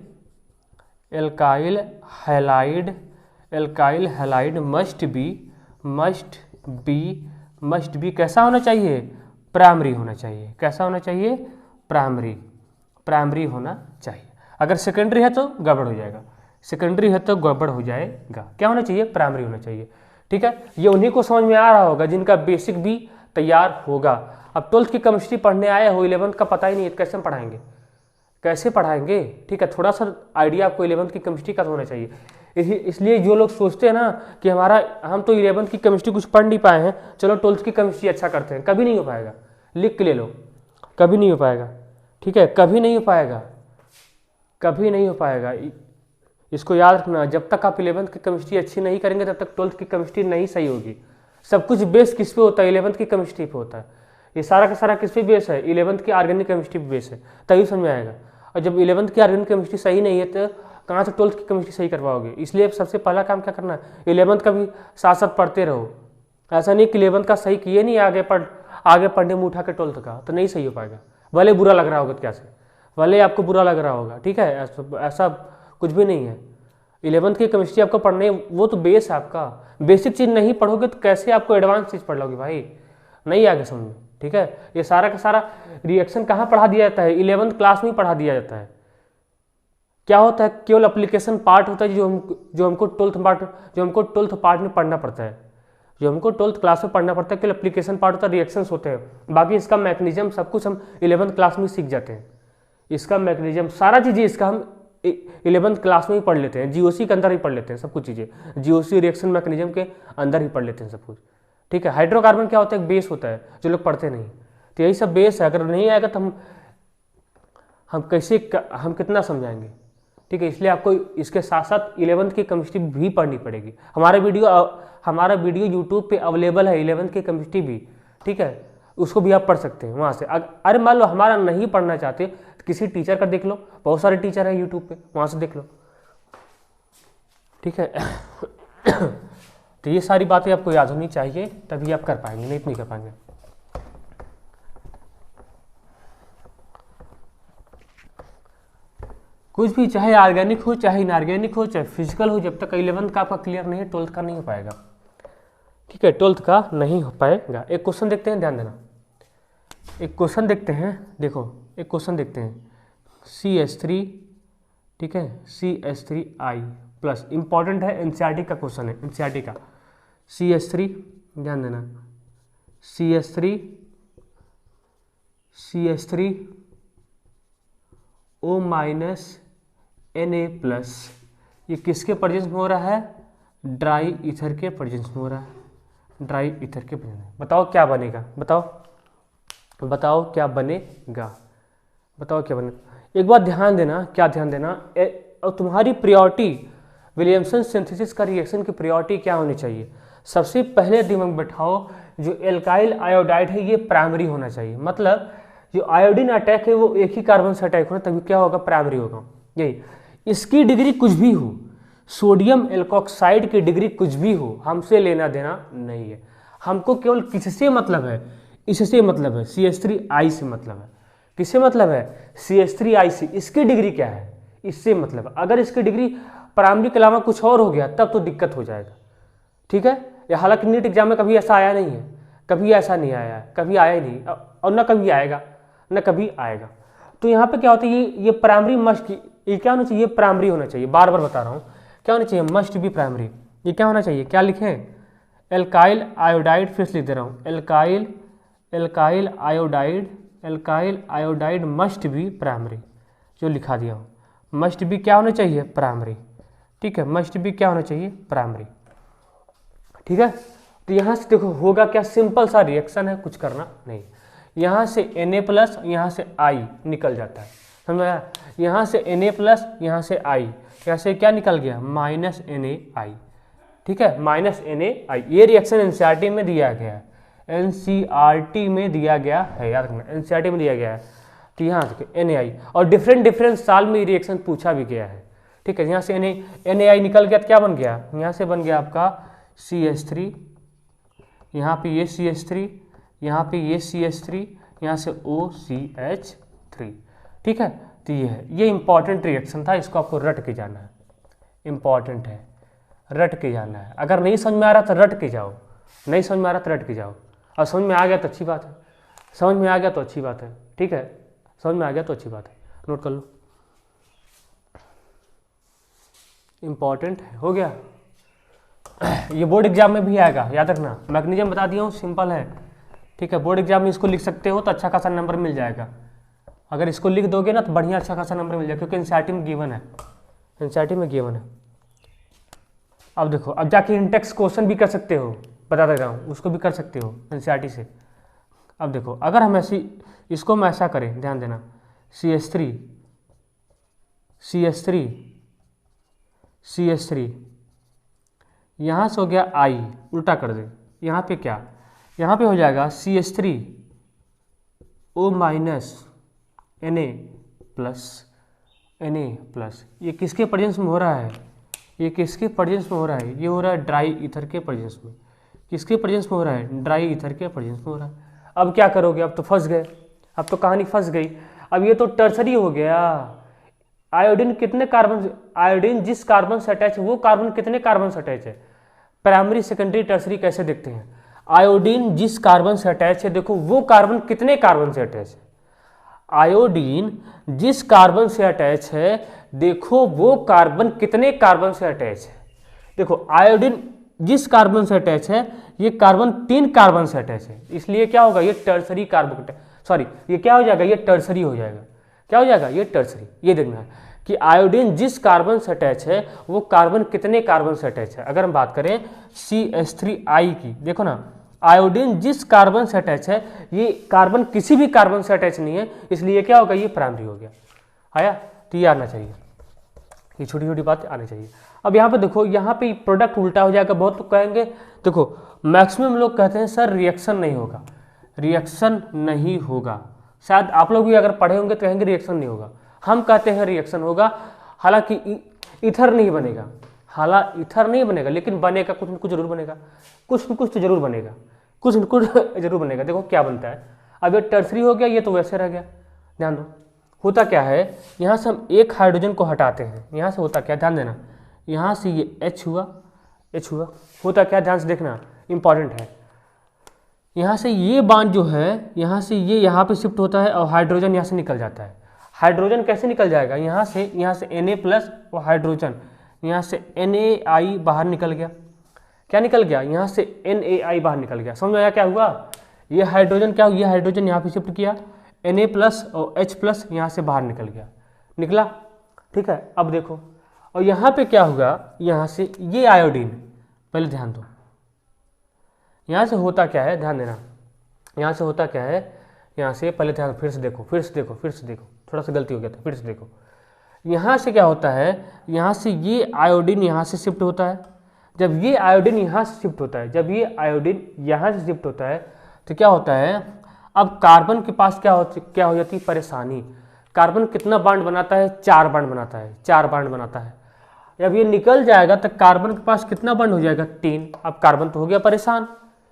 हैलाइड मस्ट बी कैसा होना चाहिए, प्राइमरी होना चाहिए। कैसा होना चाहिए? प्राइमरी होना चाहिए। अगर सेकेंडरी है तो गड़बड़ हो जाएगा, सेकेंडरी है तो गड़बड़ हो जाएगा। क्या होना चाहिए? प्राइमरी होना चाहिए। ठीक है, ये उन्हीं को समझ में आ रहा होगा जिनका बेसिक भी तैयार होगा। अब 12th की केमिस्ट्री पढ़ने आए हो, 11th का पता ही नहीं है, कैसे हम पढ़ाएंगे, कैसे पढ़ाएंगे? ठीक है, थोड़ा सा आइडिया आपको 11th की केमिस्ट्री का होना चाहिए। इसलिए जो लोग सोचते हैं ना कि हम तो 11th की केमिस्ट्री कुछ पढ़ नहीं पाए हैं, चलो 12th की केमिस्ट्री अच्छा करते हैं, कभी नहीं हो पाएगा। लिख के ले लो, कभी नहीं हो पाएगा। ठीक है, कभी नहीं हो पाएगा, कभी नहीं हो पाएगा। इसको याद रखना, जब तक आप 11th की केमिस्ट्री अच्छी नहीं करेंगे तब तक 12th की केमिस्ट्री नहीं सही होगी। सब कुछ बेस किस पे होता है? 11th की केमिस्ट्री पे होता है। ये सारा का सारा किस पे बेस है? 11th की ऑर्गेनिक केमिस्ट्री पे बेस है, तभी समझ में आएगा। और जब 11th की ऑर्गेनिक केमिस्ट्री सही नहीं है तो कहाँ से 12th की केमिस्ट्री सही करवाओगे? इसलिए सबसे पहला काम क्या करना है? 11th का भी साथ साथ पढ़ते रहो। ऐसा नहीं कि 11th का सही किए नहीं, आगे पढ़ने में उठा के 12th का, तो नहीं सही हो पाएगा। भले बुरा लग रहा होगा, क्या से भले आपको बुरा लग रहा होगा। ठीक है, ऐसा कुछ भी नहीं है। 11th की केमिस्ट्री आपको पढ़ने, वो तो बेस है आपका। बेसिक चीज़ नहीं पढ़ोगे तो कैसे आपको एडवांस चीज़ पढ़ लोगे भाई? नहीं आगे समझ में। ठीक है, ये सारा का सारा रिएक्शन कहाँ पढ़ा दिया जाता है? 11th क्लास में ही पढ़ा दिया जाता है। क्या होता है? केवल एप्लीकेशन पार्ट होता है जो हमको 12th पार्ट में पढ़ना पड़ता है, जो हमको 12th क्लास में पढ़ना पड़ता है। केवल एप्लीकेशन पार्ट होता है, रिएक्शंस होते हैं। बाकी इसका मैकेनिज्म सब कुछ हम 11th क्लास में सीख जाते हैं। इसका मैकेनिज्म सारा चीज़ें इसका हम 11th क्लास में ही पढ़ लेते हैं, जीओसी के अंदर ही पढ़ लेते हैं सब कुछ चीज़ें। जीओसी रिएक्शन मैकेनिज्म के अंदर ही पढ़ लेते हैं सब कुछ। ठीक है, हाइड्रोकार्बन क्या होता है? बेस होता है, जो लोग पढ़ते नहीं। तो यही सब बेस है। अगर नहीं आएगा तो हम कितना समझाएंगे? ठीक है, इसलिए आपको इसके साथ साथ 11th की केमिस्ट्री भी पढ़नी पड़ेगी। हमारा वीडियो यूट्यूब पे अवेलेबल है 11th की केमिस्ट्री भी। ठीक है, उसको भी आप पढ़ सकते हैं वहाँ से। अरे मान लो हमारा नहीं पढ़ना चाहते तो किसी टीचर का देख लो, बहुत सारे टीचर हैं यूट्यूब पे, वहाँ से देख लो। ठीक है तो ये सारी बातें आपको याद होनी चाहिए, तभी आप कर पाएंगे, नहीं तो नहीं कर पाएंगे। कुछ भी, चाहे ऑर्गेनिक हो, चाहे इनऑर्गेनिक हो, चाहे फिजिकल हो, जब तक 11th का आपका क्लियर नहीं है 12th का नहीं हो पाएगा। ठीक है, 12th का नहीं हो पाएगा। एक क्वेश्चन देखते हैं, ध्यान देना। एक क्वेश्चन देखते हैं, देखो एक क्वेश्चन देखते हैं। CH3, ठीक है, CH3I प्लस, इंपॉर्टेंट है, एनसीईआरटी का क्वेश्चन है, एनसीईआरटी का। CH3, ध्यान देना, CH3 O minus Na plus, ये किसके प्रेजेंस में हो रहा है? ड्राई ईथर के प्रेजेंस में हो रहा है, ड्राई ईथर के प्रेजेंस में। बताओ क्या बनेगा? बताओ क्या बनेगा? बताओ क्या बनेगा? एक बात ध्यान देना, क्या ध्यान देना, और तुम्हारी प्रायोरिटी विलियमसन सिंथेसिस का रिएक्शन की प्रायोरिटी क्या होनी चाहिए? सबसे पहले दिमाग में बैठाओ, जो एल्काइल आयोडाइड है ये प्राइमरी होना चाहिए। मतलब जो आयोडीन अटैक है वो एक ही कार्बन से अटैक होना, तभी क्या होगा? प्राइमरी होगा। यही, इसकी डिग्री कुछ भी हो, सोडियम एल्कोक्साइड की डिग्री कुछ भी हो, हमसे लेना देना नहीं है। हमको केवल किससे मतलब है? इससे मतलब है, CH3I से मतलब है। किससे मतलब है? CH3I से। इसकी डिग्री क्या है? इससे मतलब। अगर इसकी डिग्री प्राइमरी के अलावा कुछ और हो गया तब तो दिक्कत हो जाएगा। ठीक है, हालांकि नीट एग्जाम में कभी ऐसा आया नहीं है, कभी ऐसा नहीं आया है, कभी आया ही नहीं, और ना कभी आएगा, ना कभी आएगा। तो यहाँ पे क्या होता है, ये प्राइमरी मस्ट, ये क्या होना चाहिए? प्राइमरी होना चाहिए। बार बार बता रहा हूँ, क्या होना चाहिए? Must be primary. ये क्या होना चाहिए? क्या लिखें? एल्काइल आयोडाइड, फिर लिख दे रहा हूँ, alkyl iodide must be primary, जो लिखा दिया हूँ। मस्ट बी क्या होना चाहिए? प्राइमरी। ठीक है, मस्ट बी क्या होना चाहिए? प्राइमरी। ठीक है, तो यहाँ से देखो होगा क्या? सिंपल सा रिएक्शन है, कुछ करना नहीं। यहाँ से Na प्लस, यहाँ से I निकल जाता है, समझ आया? यहाँ से Na प्लस, यहाँ से I, यहाँ से क्या निकल गया? Minus NaI। ठीक है, माइनस NaI। ये रिएक्शन एनसीईआरटी में दिया गया है, एनसीईआरटी में दिया गया है, याद रखना, एनसीईआरटी में दिया गया है। तो यहाँ देखिए NaI, और डिफरेंट साल में रिएक्शन पूछा भी गया है। ठीक है, यहाँ से NaI निकल गया तो क्या बन गया? यहाँ से बन गया आपका CH3, यहाँ पे ये CH3, यहाँ पे ये CH3, यहाँ से OCH3। ठीक है, तो ये है, ये इंपॉर्टेंट रिएक्शन था, इसको आपको रट के जाना है, इंपॉर्टेंट है, रट के जाना है। अगर नहीं समझ में आ रहा तो रट के जाओ, नहीं समझ में आ रहा तो रट के जाओ, और समझ में आ गया तो अच्छी बात है। समझ में आ गया तो अच्छी बात है, ठीक है, समझ में आ गया तो अच्छी बात है, नोट कर लो, इंपॉर्टेंट है, हो गया। ये बोर्ड एग्जाम में भी आएगा, याद रखना, मैकेनिज्म बता दिया हूँ, सिंपल है, ठीक है। बोर्ड एग्जाम में इसको लिख सकते हो तो अच्छा खासा नंबर मिल जाएगा। अगर इसको लिख दोगे ना तो बढ़िया अच्छा खासा नंबर मिल जाएगा, क्योंकि एनसीईआरटी में गिवन है, एनसीईआरटी में गिवन है। अब देखो, अब जाके इंटेक्स क्वेश्चन भी कर सकते हो, बता दे रहा हूँ, उसको भी कर सकते हो एनसीईआरटी से। अब देखो, अगर हम ऐसी इसको हम ऐसा करें, ध्यान देना, CH3 CH3 CH3, यहाँ से हो गया I, उल्टा कर दे, यहाँ पे क्या, यहाँ पे हो जाएगा CH3O माइनस Na+, ये किसके प्रेजेंस में हो रहा है, ये किसके प्रेजेंस में हो रहा है, ये हो रहा है ड्राई ईथर के प्रेजेंस में। किसके प्रेजेंस में हो रहा है, ड्राई ईथर के प्रेजेंस में हो रहा है। अब क्या करोगे, अब तो फंस गए, अब तो कहानी फंस गई। अब ये तो टर्सरी हो गया। आयोडीन कितने कार्बन, आयोडीन जिस कार्बन से अटैच है वो कार्बन कितने कार्बन से अटैच है, प्राइमरी सेकेंडरी टर्सरी कैसे देखते हैं, आयोडीन जिस कार्बन से अटैच है, देखो वो कार्बन कितने कार्बन से अटैच है, आयोडीन जिस कार्बन से अटैच है, देखो वो कार्बन कितने कार्बन से अटैच है। देखो आयोडीन जिस कार्बन से अटैच है, ये कार्बन 3 कार्बन से अटैच है, इसलिए क्या होगा, ये टर्सरी कार्बन, सॉरी ये क्या हो जाएगा, ये टर्सरी हो जाएगा। क्या हो जाएगा, ये टर्सरी। ये देखना है कि आयोडीन जिस कार्बन से अटैच है वो कार्बन कितने कार्बन से अटैच है। अगर हम बात करें CH3I की, देखो ना, आयोडीन जिस कार्बन से अटैच है, ये कार्बन किसी भी कार्बन से अटैच नहीं है, इसलिए क्या होगा, ये प्राइमरी हो गया। आया, तो ये आना चाहिए, ये छोटी छोटी बात आनी चाहिए। अब यहाँ पे देखो, यहाँ पे प्रोडक्ट उल्टा हो जाएगा। बहुत लोग कहेंगे, देखो मैक्सिमम लोग कहते हैं सर रिएक्शन नहीं होगा, रिएक्शन नहीं होगा। शायद आप लोग भी अगर पढ़े होंगे तो कहेंगे रिएक्शन नहीं होगा, हम कहते हैं रिएक्शन होगा। हालांकि ईथर नहीं बनेगा, हालांकि ईथर नहीं बनेगा, लेकिन बनेगा, कुछ न कुछ जरूर बनेगा, कुछ न कुछ तो जरूर बनेगा, कुछ न कुछ जरूर बनेगा। देखो क्या बनता है, अब ये टर्सरी हो गया, ये तो वैसे रह गया। ध्यान दो, होता क्या है, यहाँ से हम एक हाइड्रोजन को हटाते हैं, यहाँ से होता क्या, ध्यान देना, यहाँ से ये H हुआ, H हुआ, होता क्या, ध्यान से देखना, इंपॉर्टेंट है। यहाँ से ये बांड जो है, यहाँ से ये यहाँ पे शिफ्ट होता है और हाइड्रोजन यहाँ से निकल जाता है। हाइड्रोजन कैसे निकल जाएगा, यहाँ से Na+ और हाइड्रोजन, यहाँ से NaI बाहर निकल गया। क्या निकल गया, यहाँ से NaI बाहर निकल गया। समझ में आया क्या हुआ, ये हाइड्रोजन क्या हुआ, ये हाइड्रोजन यहाँ पे शिफ्ट किया, Na+ और H+ यहाँ से बाहर निकल गया, निकला, ठीक है। अब देखो, और यहाँ पे क्या होगा, यहाँ से ये आयोडीन, पहले ध्यान दो, यहाँ से होता क्या है, ध्यान देना, यहाँ से होता क्या है, यहाँ से पहले ध्यान, फिर से देखो, फिर से देखो, फिर से देखो, थोड़ा सा गलती हो गया था, फिर से देखो। यहाँ से क्या होता है, यहाँ से ये आयोडीन यहाँ से शिफ्ट होता है। जब ये आयोडीन यहाँ से शिफ्ट होता है, जब ये आयोडीन यहाँ से शिफ्ट होता है, तो क्या होता है, अब कार्बन के पास क्या हो जाती है, परेशानी। कार्बन कितना बांड बनाता है, 4 बांड बनाता है, 4 बांड बनाता है। जब ये निकल जाएगा तो कार्बन के पास कितना बांड हो जाएगा, 3। अब कार्बन तो हो गया परेशान,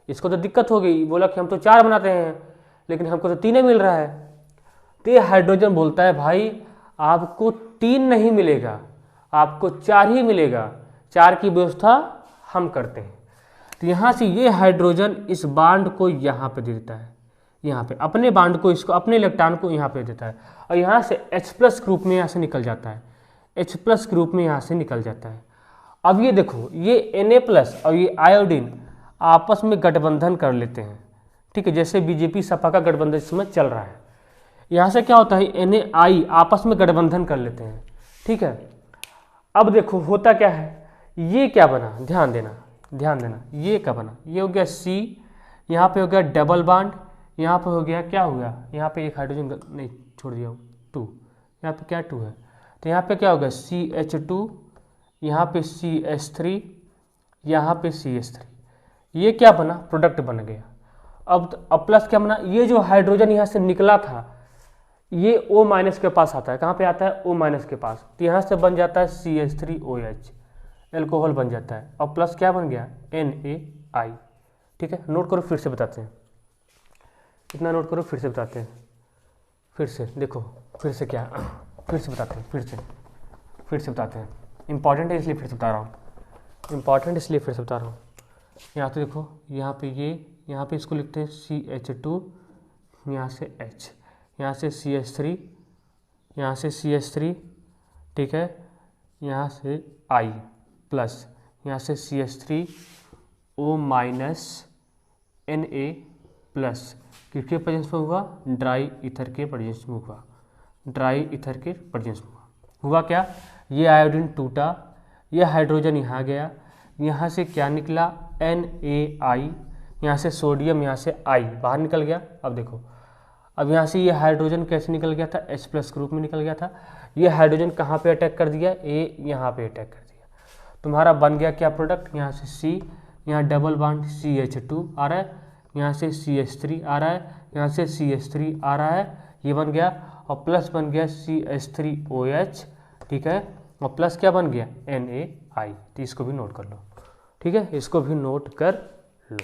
इसको तो दिक्कत हो गई, बोला कि हम तो 4 बनाते हैं लेकिन हमको तो 3 मिल रहा है। तो ये हाइड्रोजन बोलता है, भाई आपको 3 नहीं मिलेगा, आपको 4 ही मिलेगा, 4 की व्यवस्था हम करते हैं। तो यहाँ से ये हाइड्रोजन इस बांड को यहाँ पे दे देता है, यहाँ पे अपने बांड को, इसको अपने इलेक्ट्रॉन को यहाँ पे देता है, और यहाँ से H+ ग्रुप में यहाँ से निकल जाता है, H+ ग्रुप में यहाँ से निकल जाता है। अब ये देखो, ये Na+ और ये आयोडीन आपस में गठबंधन कर लेते हैं, ठीक है, जैसे बीजेपी सपा का गठबंधन इसमें चल रहा है। यहाँ से क्या होता है, NaI आपस में गठबंधन कर लेते हैं, ठीक है। अब देखो होता क्या है, ये क्या बना, ध्यान देना, ध्यान देना, ये क्या बना, ये हो गया C, यहाँ पे हो गया डबल बांड, यहाँ पे हो गया क्या हो गया, यहाँ पे एक हाइड्रोजन नहीं छोड़ दिया हूँ, 2, यहाँ पे क्या 2 है, तो यहाँ पे क्या होगा CH2, यहाँ पे CH3, यहाँ पे CH3, ये क्या बना, प्रोडक्ट बन गया। अब प्लस क्या बना, ये जो हाइड्रोजन यहाँ से निकला था ये O- के पास आता है, कहाँ पे आता है, O- के पास, तो यहाँ से बन जाता है CH3OH, एल्कोहल बन जाता है, और प्लस क्या बन गया, NaI, ठीक है। नोट करो, फिर से बताते हैं, इतना नोट करो, फिर से बताते हैं, फिर से देखो, फिर से क्या, फिर से बताते हैं, फिर से बताते हैं, इंपॉर्टेंट है इसलिए फिर से बता रहा हूँ, इंपॉर्टेंट इसलिए फिर से बता रहा हूँ। यहाँ तो देखो, यहाँ पे ये, यहाँ पे इसको लिखते हैं CH2, यहाँ से H, यहाँ से CH3, यहाँ से CH3, ठीक है, यहाँ से I प्लस, यहाँ से CH3 O minus Na plus, किसके प्रेजेंस में हुआ? ड्राई ईथर के प्रेजेंस में हुआ, ड्राई ईथर के प्रेजेंस में हुआ क्या? ये आयोडीन टूटा, ये हाइड्रोजन यहाँ गया, यहाँ से क्या निकला? NaI, यहाँ से सोडियम, यहाँ से I बाहर निकल गया। अब देखो, अब यहाँ से ये हाइड्रोजन कैसे निकल गया था? H प्लस ग्रुप में निकल गया था। ये हाइड्रोजन कहाँ पे अटैक कर दिया? यहाँ पे अटैक कर दिया। तुम्हारा बन गया क्या प्रोडक्ट? यहाँ से C, यहाँ डबल बॉन्ड CH2 आ रहा है, यहाँ से CH3 आ रहा है, यहाँ से CH3 आ रहा है, ये बन गया, और प्लस बन गया CH3OH, ठीक है, और प्लस क्या बन गया? NaI। तो इसको भी नोट कर लो, ठीक है, इसको भी नोट कर लो,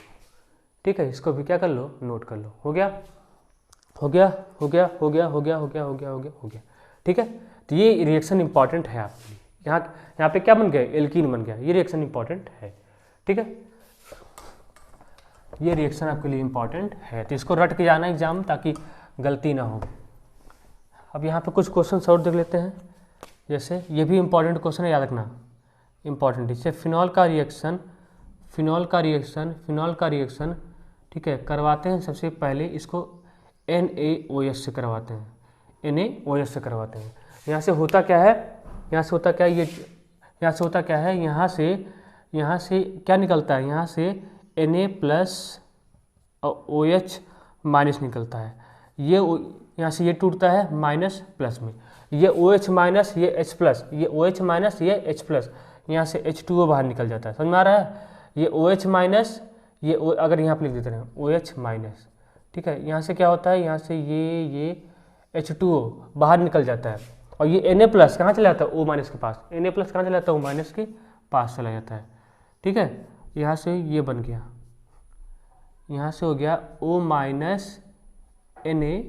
ठीक है, इसको भी क्या कर लो? नोट कर लो। हो गया, हो गया, हो गया, हो गया, हो गया, हो गया, हो गया, हो गया, हो गया, ठीक है। तो ये रिएक्शन इंपॉर्टेंट है आपके लिए। यहाँ पे क्या बन गया? एल्कीन बन गया। ये रिएक्शन इंपॉर्टेंट है, ठीक है, ये रिएक्शन आपके लिए इंपॉर्टेंट है, तो इसको रट के जाना एग्जाम, ताकि गलती ना हो। अब यहाँ पे कुछ क्वेश्चन और देख लेते हैं। जैसे ये भी इंपॉर्टेंट क्वेश्चन है, याद रखना, इंपॉर्टेंट। इससे फिनॉल का रिएक्शन, ठीक है, करवाते हैं। सबसे पहले इसको NaOH से करवाते हैं, NaOH से करवाते हैं। यहाँ से होता क्या है? यहाँ से होता क्या है? यहाँ से होता क्या है? यहाँ से क्या निकलता है? यहाँ से Na प्लस और OH माइनस निकलता है। ये यहाँ से ये टूटता है माइनस प्लस में, ये OH माइनस, ये H प्लस, ये OH माइनस, ये H प्लस, यहाँ से H2O बाहर निकल जाता है। समझ में आ रहा है? ये OH माइनस, ये अगर यहाँ पर लिख देते हैं OH माइनस, ठीक है, यहाँ से क्या होता है? यहाँ से ये H2O बाहर निकल जाता है, और ये Na प्लस कहाँ चला जाता है? O माइनस के पास। Na प्लस कहाँ चला जाता है? O माइनस के पास चला जाता है, ठीक है। यहाँ से ये बन गया, यहाँ से हो गया O माइनस Na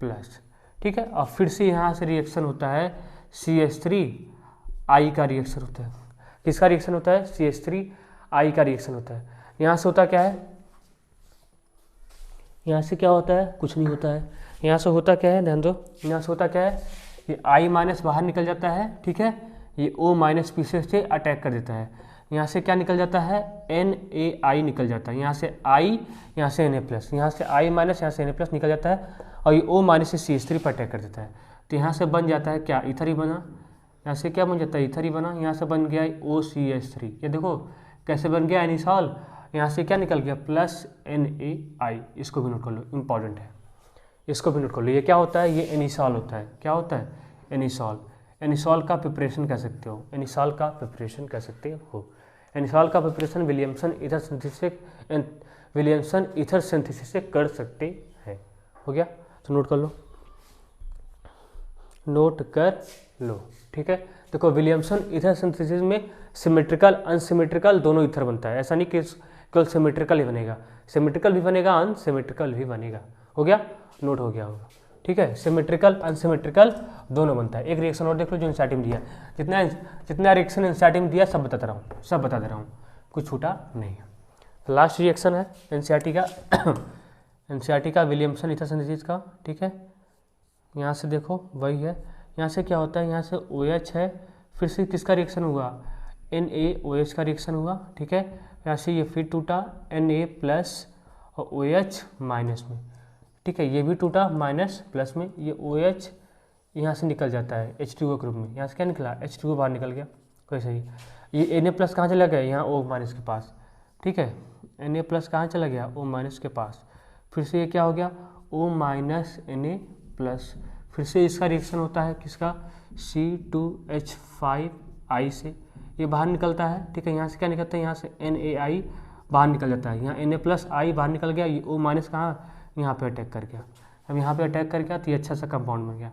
प्लस, ठीक है। और फिर से यहाँ से रिएक्शन होता है CH3I का रिएक्शन होता है। किसका रिएक्शन होता है? CH3I का रिएक्शन होता है। यहाँ से होता क्या है? यहाँ से क्या होता है? कुछ नहीं होता है। यहाँ से होता क्या है? ध्यान दो, यहाँ से होता क्या है? ये I माइनस बाहर निकल जाता है, ठीक है, ये O माइनस पीछे से अटैक कर देता है। यहाँ से क्या निकल जाता है? NaI निकल जाता है। यहाँ से I, यहाँ से Na प्लस, यहाँ से I माइनस, यहाँ से Na प्लस निकल जाता है, और ये O माइनस से CH3 पर अटैक कर देता है। तो यहाँ से बन जाता है क्या? ईथर ही बना। यहाँ से क्या बन जाता है? ईथर ही बना। यहाँ से बन गया OCH3। ये देखो कैसे बन गया? एनिसॉल। यहाँ से क्या निकल गया? Plus NaI। इसको भी नोट कर लो, इंपॉर्टेंट है, इसको भी नोट कर लो। ये क्या होता है? ये एनिसॉल होता है। क्या होता है? एनिसॉल। एनिसॉल का प्रिपरेशन कह सकते हो, एनिसॉल का प्रिपरेशन कह सकते हो। एनिसॉल का प्रिपरेशन विलियमसन ईथर सिंथेसिस से कर सकते हैं। हो गया? तो नोट कर लो, नोट कर लो, ठीक है। देखो विलियमसन ईथर सिंथेसिस में सिमेट्रिकल अनसिमेट्रिकल दोनों ईथर बनता है। ऐसा नहीं कि केवल सिमेट्रिकल ही बनेगा, सिमेट्रिकल भी बनेगा, अनसिमेट्रिकल भी बनेगा। हो गया? नोट हो गया होगा, ठीक है। सिमेट्रिकल अनसिमेट्रिकल दोनों बनता है। एक रिएक्शन और देख लो जो एनसीईआरटी में दिया, जितना रिएक्शन एनसीईआरटी में दिया सब बता दे रहा हूँ, सब बता दे रहा हूँ, कुछ छूटा नहीं है। लास्ट रिएक्शन है एनसीईआरटी का एनसीईआरटी का विलियमसन ईथर सिंथेसिस का, ठीक है। यहाँ से देखो वही है। यहाँ से क्या होता है? यहाँ से OH है, फिर से किसका रिएक्शन हुआ? NaOH का रिएक्शन हुआ, ठीक है। यहाँ से ये फिर टूटा Na प्लस और OH माइनस में, ठीक है, ये भी टूटा माइनस प्लस में। ये OH यहाँ से निकल जाता है H2O ग्रुप में। यहाँ से क्या निकला? H2O बाहर निकल गया, वैसे ही। ये Na प्लस कहाँ चला गया? यहाँ O माइनस के पास, ठीक है। Na प्लस कहाँ चला गया? O माइनस के पास। फिर से ये क्या हो गया? O minus Na plus. फिर से इसका रिएक्शन होता है किसका? C2H5I से, ये बाहर निकलता है, ठीक है। यहाँ से क्या निकलता है? यहाँ से NaI बाहर निकल जाता है, यहाँ Na प्लस I बाहर निकल गया, ये O माइनस कहाँ? यहाँ पे अटैक कर गया। अब यहाँ पे अटैक कर गया तो ये अच्छा सा कंपाउंड बन गया।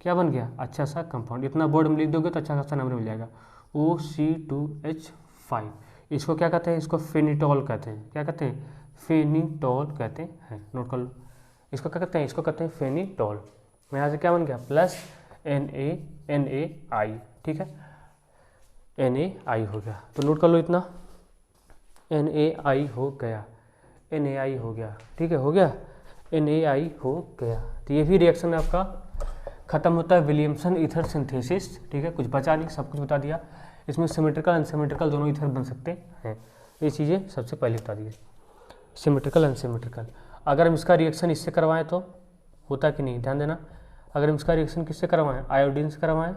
क्या बन गया? अच्छा सा कंपाउंड। इतना बोर्ड में लिख दोगे तो अच्छा खासा नंबर मिल जाएगा। OC2H5। इसको क्या कहते हैं? इसको फेनिटॉल कहते हैं। क्या कहते हैं? फेनिटॉल कहते हैं। नोट कर लो, इसको क्या कहते हैं? इसको कहते हैं फेनिटॉल। यहाँ से क्या बन गया? प्लस NaI, ठीक है, NaI हो गया। तो नोट कर लो इतना, NaI हो गया, NaI हो गया, ठीक है, हो गया NaI हो गया। तो ये भी रिएक्शन आपका खत्म होता है विलियमसन ईथर सिंथेसिस। ठीक है, कुछ बचा नहीं, सब कुछ बता दिया। इसमें सिमेट्रिकल अनसिमेट्रिकल दोनों ईथर बन सकते हैं, ये चीज़ें सबसे पहले बता दी। सिमेट्रिकल अनसिमेट्रिकल, अगर हम इसका रिएक्शन इससे करवाएं तो होता कि नहीं, ध्यान देना। अगर हम इसका रिएक्शन किससे करवाएं, आयोडीन से करवाएं,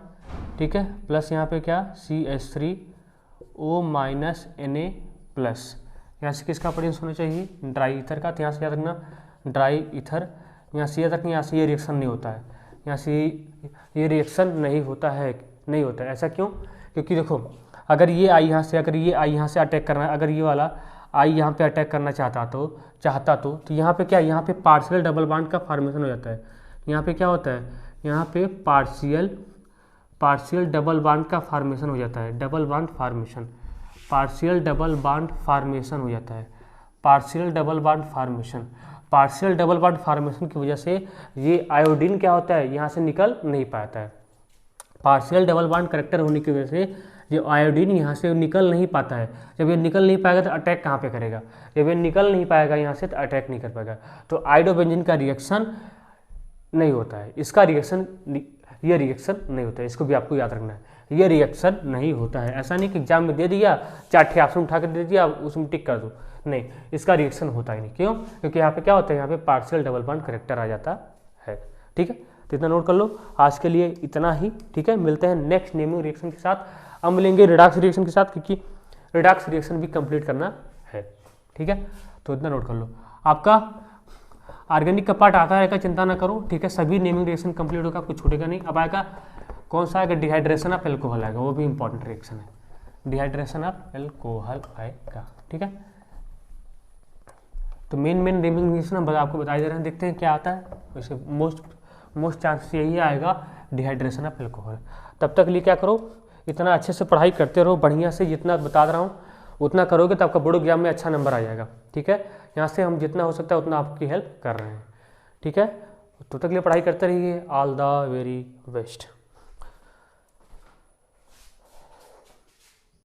ठीक है, प्लस यहाँ पे क्या CH3O माइनस Na प्लस, यहाँ से किसका प्रेजेंस होना चाहिए, ड्राई ईथर का। तो यहाँ से याद रखना ड्राई ईथर, यहाँ से याद रखना, यहाँ से ये रिएक्शन नहीं होता है, यहाँ से ये रिएक्शन नहीं होता है, नहीं होता है। ऐसा क्यों, क्योंकि देखो अगर ये आई यहाँ से, अगर ये आई यहाँ से अटैक करना है, अगर ये वाला आई यहाँ पे अटैक करना चाहता तो यहाँ पे क्या, यहाँ पे पार्शियल डबल बॉन्ड का फॉर्मेशन हो जाता है। यहाँ पे क्या होता है, यहाँ पे पार्शियल डबल बॉन्ड का फॉर्मेशन हो जाता है, double bond formation, partial double bond formation हो जाता है, partial double bond formation. Partial double bond formation की वजह से ये आयोडीन क्या होता है, यहाँ से निकल नहीं पाता है। पार्शियल डबल बॉन्ड करेक्टर होने की वजह से ये आयोडीन यहाँ से निकल नहीं पाता है। जब ये निकल नहीं पाएगा तो अटैक कहाँ पे करेगा, जब ये निकल नहीं पाएगा यहाँ से तो अटैक नहीं कर पाएगा। तो आयोडोबेंजीन का रिएक्शन नहीं होता है, इसका रिएक्शन, ये रिएक्शन नहीं होता है, इसको भी आपको याद रखना है, ये रिएक्शन नहीं होता है। ऐसा नहीं कि एग्जाम में दे दिया 4 ऑप्शन उठा कर दे दिया उसमें टिक कर दो, नहीं, इसका रिएक्शन होता ही नहीं। क्यों, क्योंकि यहाँ पे क्या होता है, यहाँ पे पार्शियल डबल बॉन्ड करेक्टर आ जाता है। ठीक है, तो इतना नोट कर लो, आज के लिए इतना ही। ठीक है, मिलते हैं नेक्स्ट नेमिंग रिएक्शन के साथ, हम मिलेंगे रिडॉक्स रिएक्शन के साथ, क्योंकि रिडॉक्स रिएक्शन भी कंप्लीट करना है। ठीक है, तो इतना नोट कर लो, आपका ऑर्गेनिक का पार्ट आता है, चिंता ना करो। ठीक है, सभी नेमिंग रिएक्शन कंप्लीट होगा, कुछ छूटेगा नहीं। अब आएगा कौन सा आएगा, डिहाइड्रेशन ऑफ एल्कोहल आएगा, वो भी इंपॉर्टेंट रिएक्शन है, डिहाइड्रेशन ऑफ एल्कोहल आएगा। ठीक है, तो मेन नेमिंग रिएक्शन हम आपको बताई दे रहे हैं, देखते हैं क्या आता है। वैसे मोस्ट चांस यही आएगा, डिहाइड्रेशन ऑफ एल्कोहल। तब तक लिए क्या करो, इतना अच्छे से पढ़ाई करते रहो, बढ़िया से, जितना बता रहा हूँ उतना करोगे तो आपका बोर्ड एग्जाम में अच्छा नंबर आ जाएगा। ठीक है, यहाँ से हम जितना हो सकता है उतना आपकी हेल्प कर रहे हैं। ठीक है, तब तक लिए पढ़ाई करते रहिए। All the very best.